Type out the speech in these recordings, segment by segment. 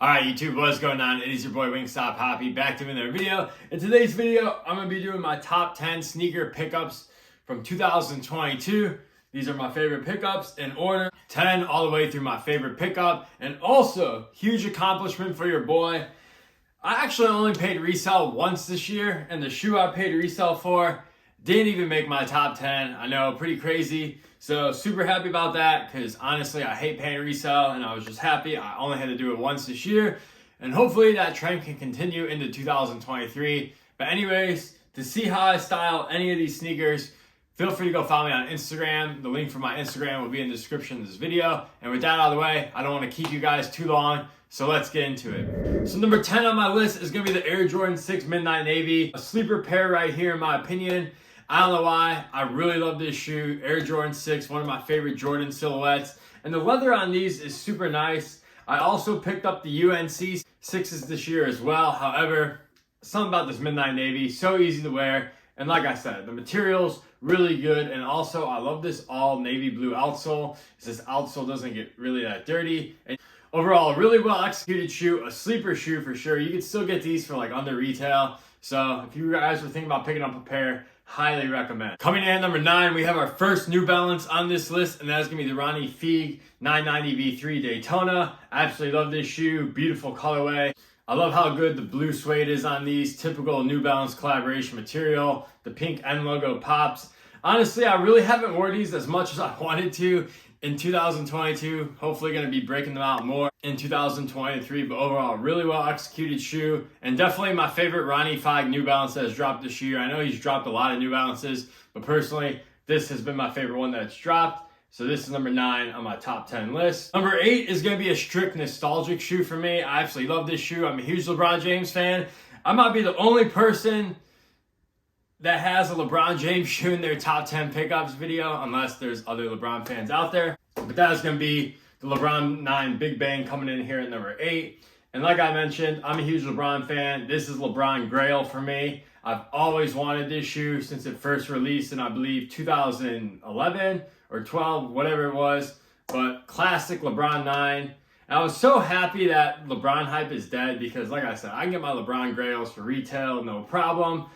Alright YouTube, what's going on? It is your boy Wingstop Hoppy back to another video. In today's video, I'm going to be doing my top 10 sneaker pickups from 2022. These are my favorite pickups in order, 10 all the way through my favorite pickup. And also, huge accomplishment for your boy. I actually only paid resale once this year, and the shoe I paid resale for didn't even make my top 10. I know, pretty crazy. So super happy about that because honestly, I hate paying resale and I was just happy. I only had to do it once this year and hopefully that trend can continue into 2023. But anyways, to see how I style any of these sneakers, feel free to go follow me on Instagram. The link for my Instagram will be in the description of this video. And with that out of the way, I don't want to keep you guys too long. So let's get into it. So number 10 on my list is going to be the Air Jordan 6 Midnight Navy. A sleeper pair right here in my opinion. I don't know why, I really love this shoe. Air Jordan 6, one of my favorite Jordan silhouettes. And the leather on these is super nice. I also picked up the UNC 6s this year as well. However, something about this Midnight Navy, so easy to wear. And like I said, the material's really good. And also, I love this all navy blue outsole. This outsole doesn't get really that dirty. And overall, a really well executed shoe, a sleeper shoe for sure. You can still get these for like under retail. So if you guys were thinking about picking up a pair, highly recommend. Coming in at number 9, we have our first New Balance on this list, and that's gonna be the Ronnie 990 V3 Daytona. I absolutely love this shoe, beautiful colorway. I love how good the blue suede is on these, typical New Balance collaboration material. The pink N logo pops. Honestly, I really haven't worn these as much as I wanted to in 2022. Hopefully gonna be breaking them out more in 2023, but overall, really well executed shoe. And definitely my favorite Ronnie 5 New Balance that has dropped this year. I know he's dropped a lot of New Balances, but personally, this has been my favorite one that's dropped. So this is number 9 on my top 10 list. Number 8 is gonna be a strict nostalgic shoe for me. I absolutely love this shoe. I'm a huge LeBron James fan. I might be the only person that has a LeBron James shoe in their top 10 pickups video, unless there's other LeBron fans out there. But that is going to be the LeBron 9 Big Bang coming in here at number 8. And like I mentioned, I'm a huge LeBron fan. This is LeBron Grail for me. I've always wanted this shoe since it first released in, I believe, 2011 or 12, whatever it was. But classic LeBron 9. And I was so happy that LeBron hype is dead because, like I said, I can get my LeBron Grails for retail, no problem.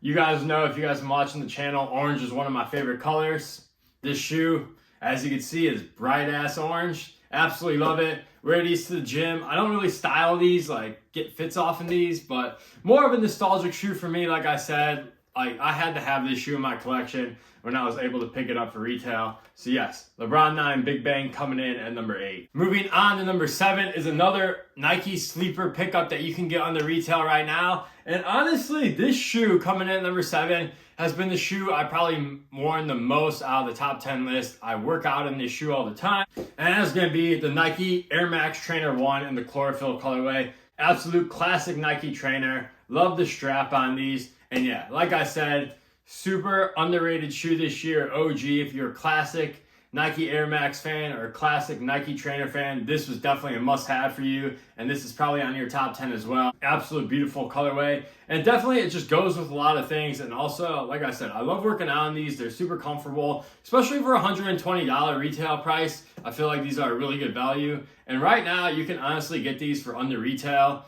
You guys know, if you guys have been watching the channel, orange is one of my favorite colors. This shoe, as you can see, is bright ass orange. Absolutely love it. Wear these to the gym. I don't really style these, like get fits off in these, but more of a nostalgic shoe for me. Like I said, I had to have this shoe in my collection when I was able to pick it up for retail. So yes, LeBron 9 Big Bang coming in at number 8. Moving on to number 7 is another Nike sleeper pickup that you can get on the retail right now. And honestly, this shoe coming in at number 7 has been the shoe I probably worn the most out of the top 10 list. I work out in this shoe all the time. And that's gonna be the Nike Air Max Trainer 1 in the chlorophyll colorway. Absolute classic Nike trainer. Love the strap on these. And yeah, like I said, super underrated shoe this year. OG, if you're a classic Nike Air Max fan or a classic Nike trainer fan, this was definitely a must-have for you. And this is probably on your top 10 as well. Absolute beautiful colorway. And definitely it just goes with a lot of things. And also, like I said, I love working out on these. They're super comfortable, especially for a $120 retail price. I feel like these are a really good value. And right now you can honestly get these for under retail.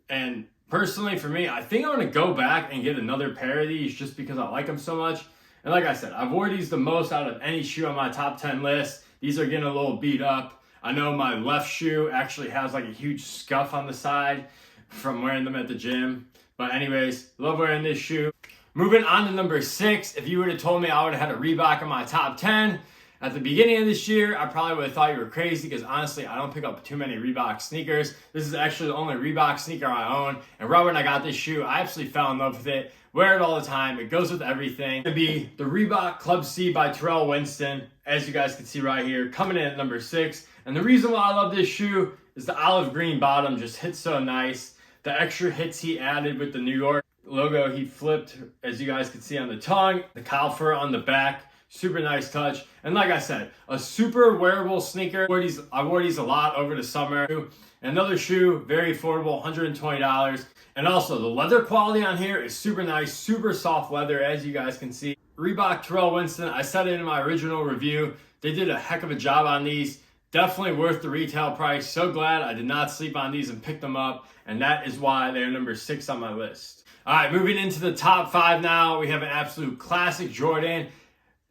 And personally, for me, I think I'm going to go back and get another pair of these just because I like them so much. And like I said, I've worn these the most out of any shoe on my top 10 list. These are getting a little beat up. I know my left shoe actually has like a huge scuff on the side from wearing them at the gym. But anyways, love wearing this shoe. Moving on to number 6. If you would have told me I would have had a Reebok in my top 10 at the beginning of this year, I probably would have thought you were crazy because honestly, I don't pick up too many Reebok sneakers. This is actually the only Reebok sneaker I own. And right when I got this shoe, I absolutely fell in love with it. Wear it all the time. It goes with everything. It's going to be the Reebok Club C by Terrell Winston, as you guys can see right here, coming in at number 6. And the reason why I love this shoe is the olive green bottom just hits so nice. The extra hits he added with the New York logo he flipped, as you guys can see on the tongue, the cow fur on the back. Super nice touch. And like I said, a super wearable sneaker. I wore these a lot over the summer. Another shoe, very affordable, $120. And also the leather quality on here is super nice, super soft leather, as you guys can see. Reebok Terrell Winston, I said it in my original review. They did a heck of a job on these. Definitely worth the retail price. So glad I did not sleep on these and pick them up, and that is why they're number 6 on my list. All right, moving into the top 5 now. We have an absolute classic Jordan.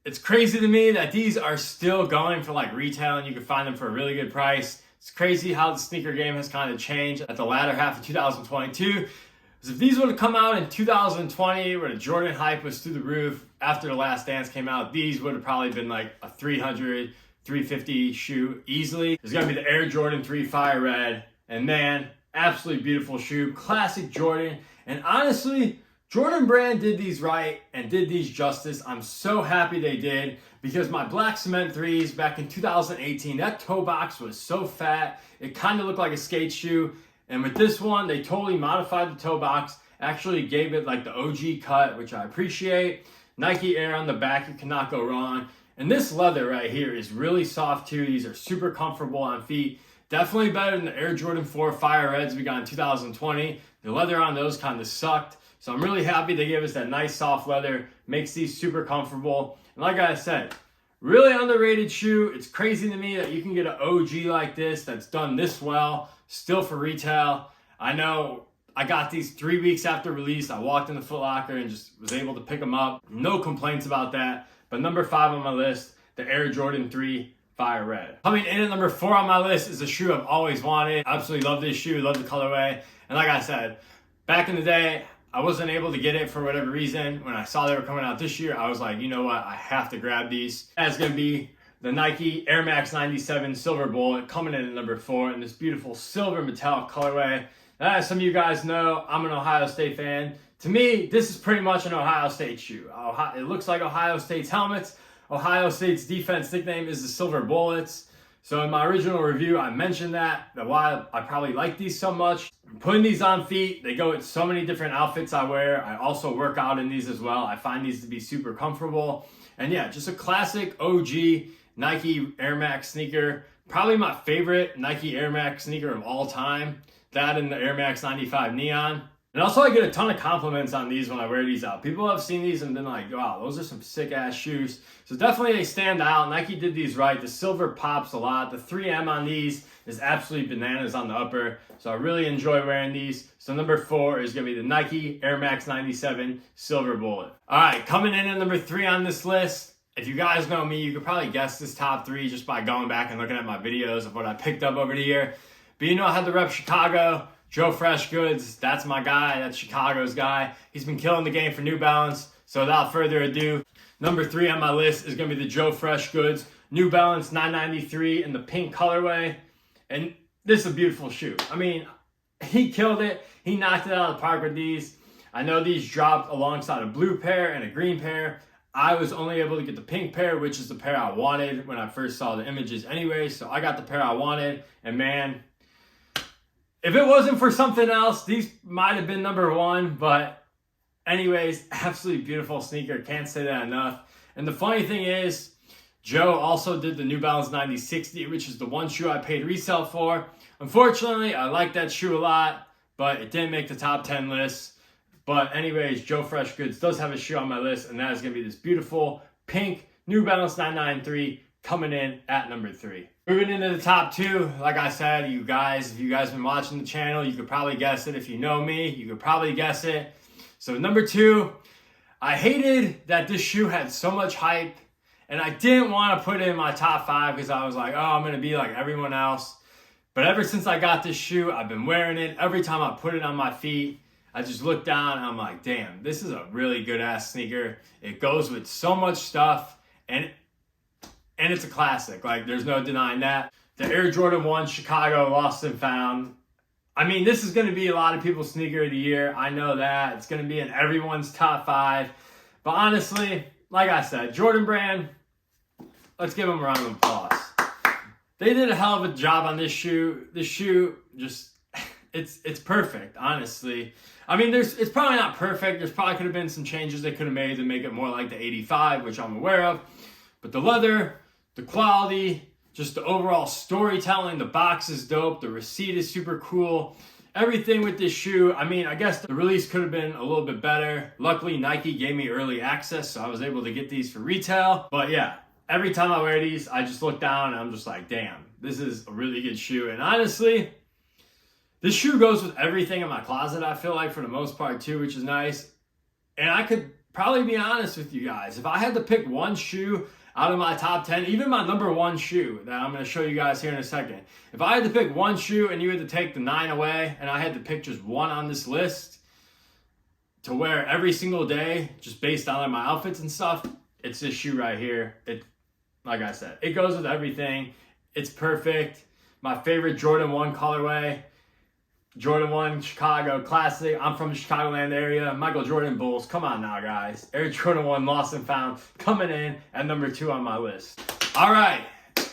It's crazy to me that these are still going for like retail and you can find them for a really good price. It's crazy how the sneaker game has kind of changed at the latter half of 2022. Because if these would have come out in 2020 where the Jordan hype was through the roof after The Last Dance came out, these would have probably been like a 300, 350 shoe easily. There's going to be the Air Jordan 3 Fire Red. And man, absolutely beautiful shoe. Classic Jordan. And honestly, Jordan Brand did these right and did these justice. I'm so happy they did because my black cement 3s back in 2018, that toe box was so fat. It kind of looked like a skate shoe. And with this one, they totally modified the toe box, actually gave it like the OG cut, which I appreciate. Nike Air on the back, you cannot go wrong. And this leather right here is really soft too. These are super comfortable on feet. Definitely better than the Air Jordan 4 Fire Reds we got in 2020. The leather on those kind of sucked. So I'm really happy they gave us that nice soft leather. Makes these super comfortable. And like I said, really underrated shoe. It's crazy to me that you can get an OG like this that's done this well, still for retail. I know I got these 3 weeks after release. I walked in the Foot Locker and just was able to pick them up. No complaints about that. But number 5 on my list, the Air Jordan 3 Fire Red. Coming in at number 4 on my list is a shoe I've always wanted. Absolutely love this shoe, love the colorway. And like I said, back in the day, I wasn't able to get it for whatever reason. When I saw they were coming out this year, I was like, you know what? I have to grab these. That's going to be the Nike Air Max 97 Silver Bullet coming in at number 4 in this beautiful silver metallic colorway. As some of you guys know, I'm an Ohio State fan. To me, this is pretty much an Ohio State shoe. It looks like Ohio State's helmets. Ohio State's defense nickname is the Silver Bullets. So in my original review, I mentioned that why I probably like these so much. I'm putting these on feet. They go with so many different outfits I wear. I also work out in these as well. I find these to be super comfortable. And yeah, just a classic OG Nike Air Max sneaker. Probably my favorite Nike Air Max sneaker of all time. That and the Air Max 95 Neon. And also I get a ton of compliments on these when I wear these out. People have seen these and been like, wow, those are some sick ass shoes. So definitely they stand out. Nike did these right. The silver pops a lot. The 3M on these is absolutely bananas on the upper. So I really enjoy wearing these. So number 4 is going to be the Nike Air Max 97 Silver Bullet. All right, coming in at number 3 on this list. If you guys know me, you could probably guess this top 3 just by going back and looking at my videos of what I picked up over the year. But you know I had to rep Chicago. Joe Fresh Goods, that's my guy. That's Chicago's guy. He's been killing the game for New Balance. So without further ado, number 3 on my list is going to be the Joe Fresh Goods New Balance 993 in the pink colorway. And this is a beautiful shoe. I mean, he killed it. He knocked it out of the park with these. I know these dropped alongside a blue pair and a green pair. I was only able to get the pink pair, which is the pair I wanted when I first saw the images anyway. So I got the pair I wanted. And man, if it wasn't for something else, these might have been number 1, but anyways, absolutely beautiful sneaker. Can't say that enough. And the funny thing is, Joe also did the New Balance 9060, which is the one shoe I paid resale for. Unfortunately, I like that shoe a lot, but it didn't make the top 10 list. But anyways, Joe Fresh Goods does have a shoe on my list, and that is going to be this beautiful pink New Balance 993 coming in at number 3. Moving into the top 2, like I said, you guys, if you guys have been watching the channel, you could probably guess it. If you know me, you could probably guess it. So number 2, I hated that this shoe had so much hype, and I didn't want to put it in my top 5 because I was like, oh, I'm going to be like everyone else. But ever since I got this shoe, I've been wearing it. Every time I put it on my feet, I just look down and I'm like, damn, this is a really good ass sneaker. It goes with so much stuff, and it's a classic. Like, there's no denying that. The Air Jordan 1 Chicago Lost and Found. I mean, this is going to be a lot of people's sneaker of the year. I know that. It's going to be in everyone's top 5. But honestly, like I said, Jordan Brand, let's give them a round of applause. They did a hell of a job on this shoe. This shoe just, it's perfect, honestly. I mean, it's probably not perfect. There's probably could have been some changes they could have made to make it more like the 85, which I'm aware of. But the leather, the quality, just the overall storytelling, the box is dope, the receipt is super cool. Everything with this shoe, I mean, I guess the release could have been a little bit better. Luckily, Nike gave me early access, so I was able to get these for retail. But yeah, every time I wear these, I just look down and I'm just like, damn, This is a really good shoe. And honestly, this shoe goes with everything in my closet, I feel like, for the most part too, which is nice. And I could probably be honest with you guys. If I had to pick one shoe out of my top 10, even my number one shoe that I'm going to show you guys here in a second. If I had to pick one shoe and you had to take the 9 away and I had to pick just one on this list to wear every single day, just based on like my outfits and stuff, it's this shoe right here. Like I said, it goes with everything. It's perfect. My favorite Jordan 1 colorway. Jordan 1 Chicago Classic. I'm from the Chicagoland area. Michael Jordan Bulls. Come on now, guys. Air Jordan 1 Lost and Found coming in at number 2 on my list. All right,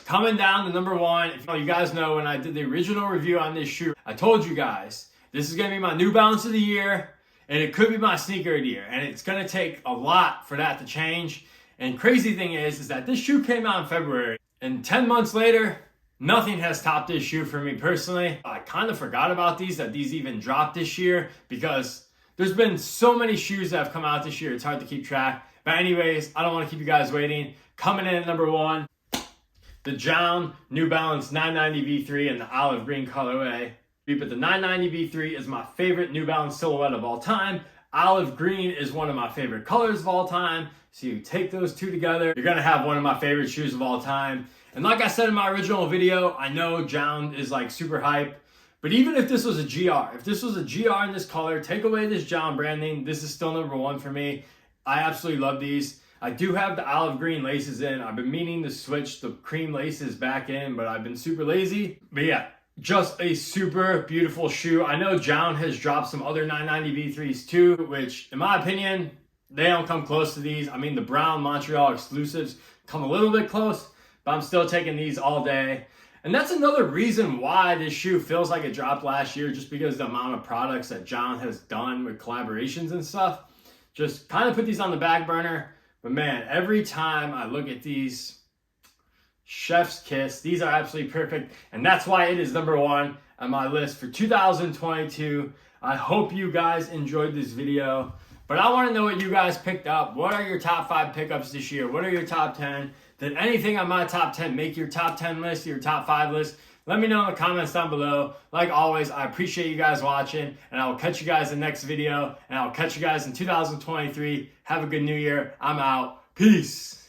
coming down to number 1. If you guys know, when I did the original review on this shoe, I told you guys this is going to be my New Balance of the year, and it could be my sneaker of the year, and it's going to take a lot for that to change. And crazy thing is that this shoe came out in February, and 10 months later, nothing has topped this shoe for me personally. I kind of forgot about that these even dropped this year, because there's been so many shoes that have come out this year. It's hard to keep track. But anyways, I don't want to keep you guys waiting. Coming in at number 1, the John New Balance 990 V3 in the olive green colorway. But the 990 V3 is my favorite New Balance silhouette of all time. Olive green is one of my favorite colors of all time. So you take those two together, you're going to have one of my favorite shoes of all time. And like I said in my original video, I know John is like super hype, but even if this was a GR, if this was a GR in this color, take away this John branding, this is still number 1 for me. I absolutely love these. I do have the olive green laces in. I've been meaning to switch the cream laces back in, but I've been super lazy. But yeah, just a super beautiful shoe. I know John has dropped some other 990 V3s too, which in my opinion, they don't come close to these. I mean, the brown Montreal exclusives come a little bit close, but I'm still taking these all day. And that's another reason why this shoe feels like it dropped last year, just because the amount of products that John has done with collaborations and stuff. Just kind of put these on the back burner. But man, every time I look at these, chef's kiss, these are absolutely perfect. And that's why it is number 1 on my list for 2022. I hope you guys enjoyed this video. But I want to know what you guys picked up. What are your top 5 pickups this year? What are your top 10? Did anything on my top 10 make your top 10 list, your top 5 list? Let me know in the comments down below. Like always, I appreciate you guys watching, and I will catch you guys in the next video, and I'll catch you guys in 2023. Have a good new year. I'm out. Peace.